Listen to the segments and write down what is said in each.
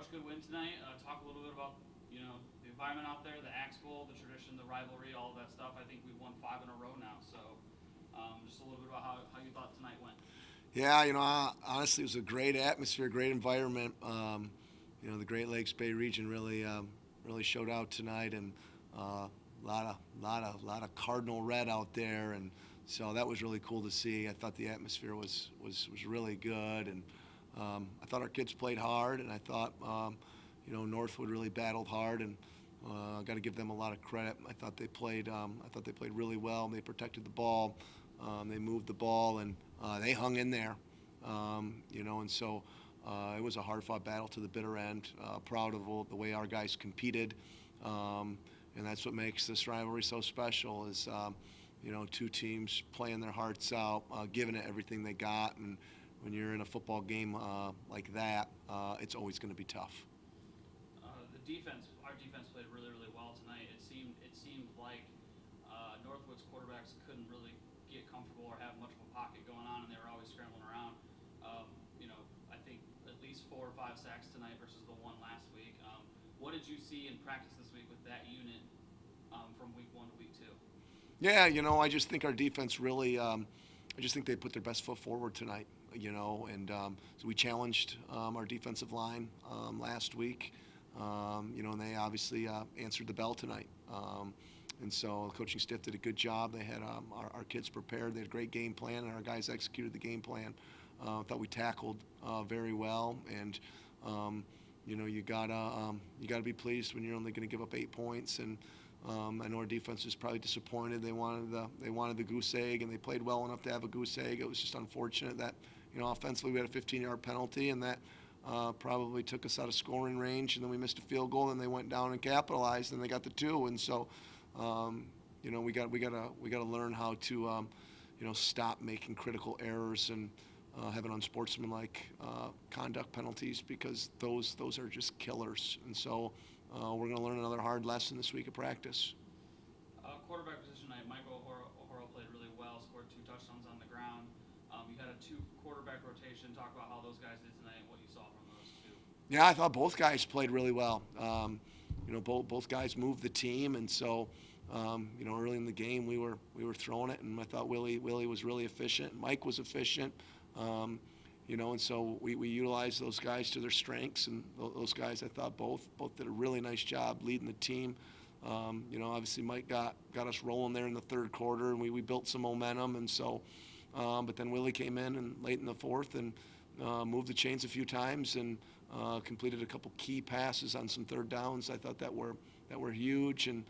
Coach, good win tonight. Talk a little bit about the environment out there, the Axe Bowl, the tradition, the rivalry, all of that stuff. I think we've won 5 in a row now. So just a little bit about how you thought tonight went. Yeah, honestly, it was a great atmosphere, great environment. The Great Lakes Bay region really showed out tonight, and a lot of cardinal red out there, and so that was really cool to see. I thought the atmosphere was really good, and I thought our kids played hard, and I thought Northwood really battled hard, and I got to give them a lot of credit. I thought they played really well. They protected the ball. They moved the ball, and they hung in there. And so it was a hard-fought battle to the bitter end. Proud of the way our guys competed, and that's what makes this rivalry so special. Is two teams playing their hearts out, giving it everything they got, and when you're in a football game like that, it's always going to be tough. Our defense played really, really well tonight. It seemed like Northwood's quarterbacks couldn't really get comfortable or have much of a pocket going on, and they were always scrambling around. I think at least 4 or 5 sacks tonight versus the one last week. What did you see in practice this week with that unit from week 1 to week 2? Yeah, I just think our defense really. I just think they put their best foot forward tonight. And so we challenged our defensive line last week. And they obviously answered the bell tonight. And so the coaching staff did a good job. They had our kids prepared. They had a great game plan, and our guys executed the game plan. I thought we tackled very well, and you gotta be pleased when you're only going to give up 8 points. And I know our defense is probably disappointed. They wanted the goose egg, and they played well enough to have a goose egg. It was just unfortunate that offensively we had a 15-yard penalty, and that probably took us out of scoring range, and then we missed a field goal, and they went down and capitalized, and they got the 2. And so we got to learn how to stop making critical errors and having unsportsmanlike conduct penalties, because those are just killers. And so we're going to learn another hard lesson this week of practice. Quarterback position tonight, Michael O'Hara played really well, scored 2 touchdowns on the ground. You had a 2 quarterback rotation. Talk about how those guys did tonight and what you saw from those 2. Yeah, I thought both guys played really well. Both guys moved the team, and so early in the game we were throwing it, and I thought Willie was really efficient. Mike was efficient. And so we utilized those guys to their strengths, and those guys, I thought, both did a really nice job leading the team. Obviously Mike got us rolling there in the third quarter, and we built some momentum, and so but then Willie came in and late in the fourth and moved the chains a few times, and completed a couple key passes on some third downs. I thought that were huge, and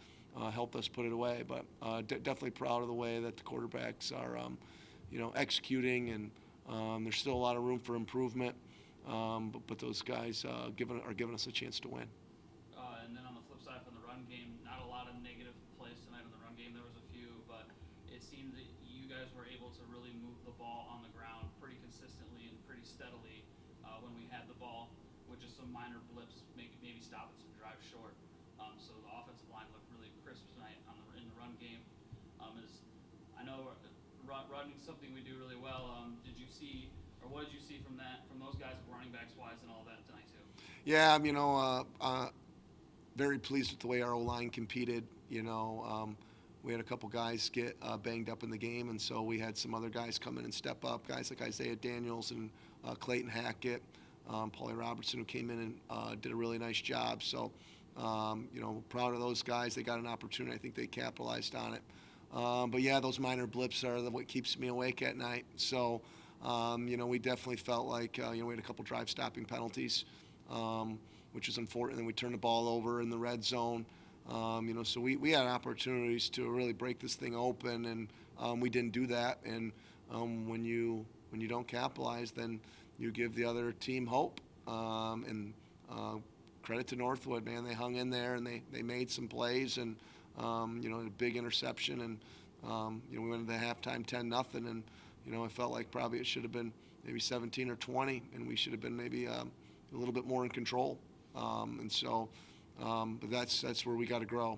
helped us put it away. But definitely proud of the way that the quarterbacks are executing, and there's still a lot of room for improvement, but those guys are giving us a chance to win. And then on the flip side, from the run game, not a lot of negative plays tonight in the run game. There was a few, but it seemed that you guys were able to really move the ball on the ground pretty consistently and pretty steadily when we had the ball, with just some minor blips, maybe stopping some drives short. So the offensive line looked really crisp tonight in the run game. I know running something we do really well. Did you see, or what did you see from those guys, running backs wise, and all that tonight too? Yeah, very pleased with the way our O-line competed. We had a couple guys get banged up in the game, and so we had some other guys come in and step up. Guys like Isaiah Daniels and Clayton Hackett, Paulie Robertson, who came in and did a really nice job. So, proud of those guys. They got an opportunity. I think they capitalized on it. But yeah, those minor blips are what keeps me awake at night. So, we definitely felt like we had a couple drive-stopping penalties, which is unfortunate. And we turned the ball over in the red zone. So we had opportunities to really break this thing open, and we didn't do that. And when you don't capitalize, then you give the other team hope. And credit to Northwood, man. They hung in there, and they made some plays, and a big interception, and we went into halftime 10-0, and I felt like probably it should have been maybe 17 or 20, and we should have been maybe a little bit more in control. And so, but that's where we got to grow.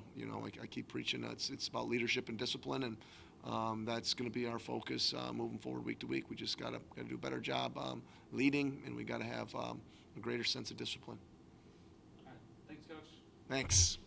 I keep preaching that it's about leadership and discipline, and that's going to be our focus moving forward week to week. We just got to do a better job leading, and we got to have a greater sense of discipline. Thanks.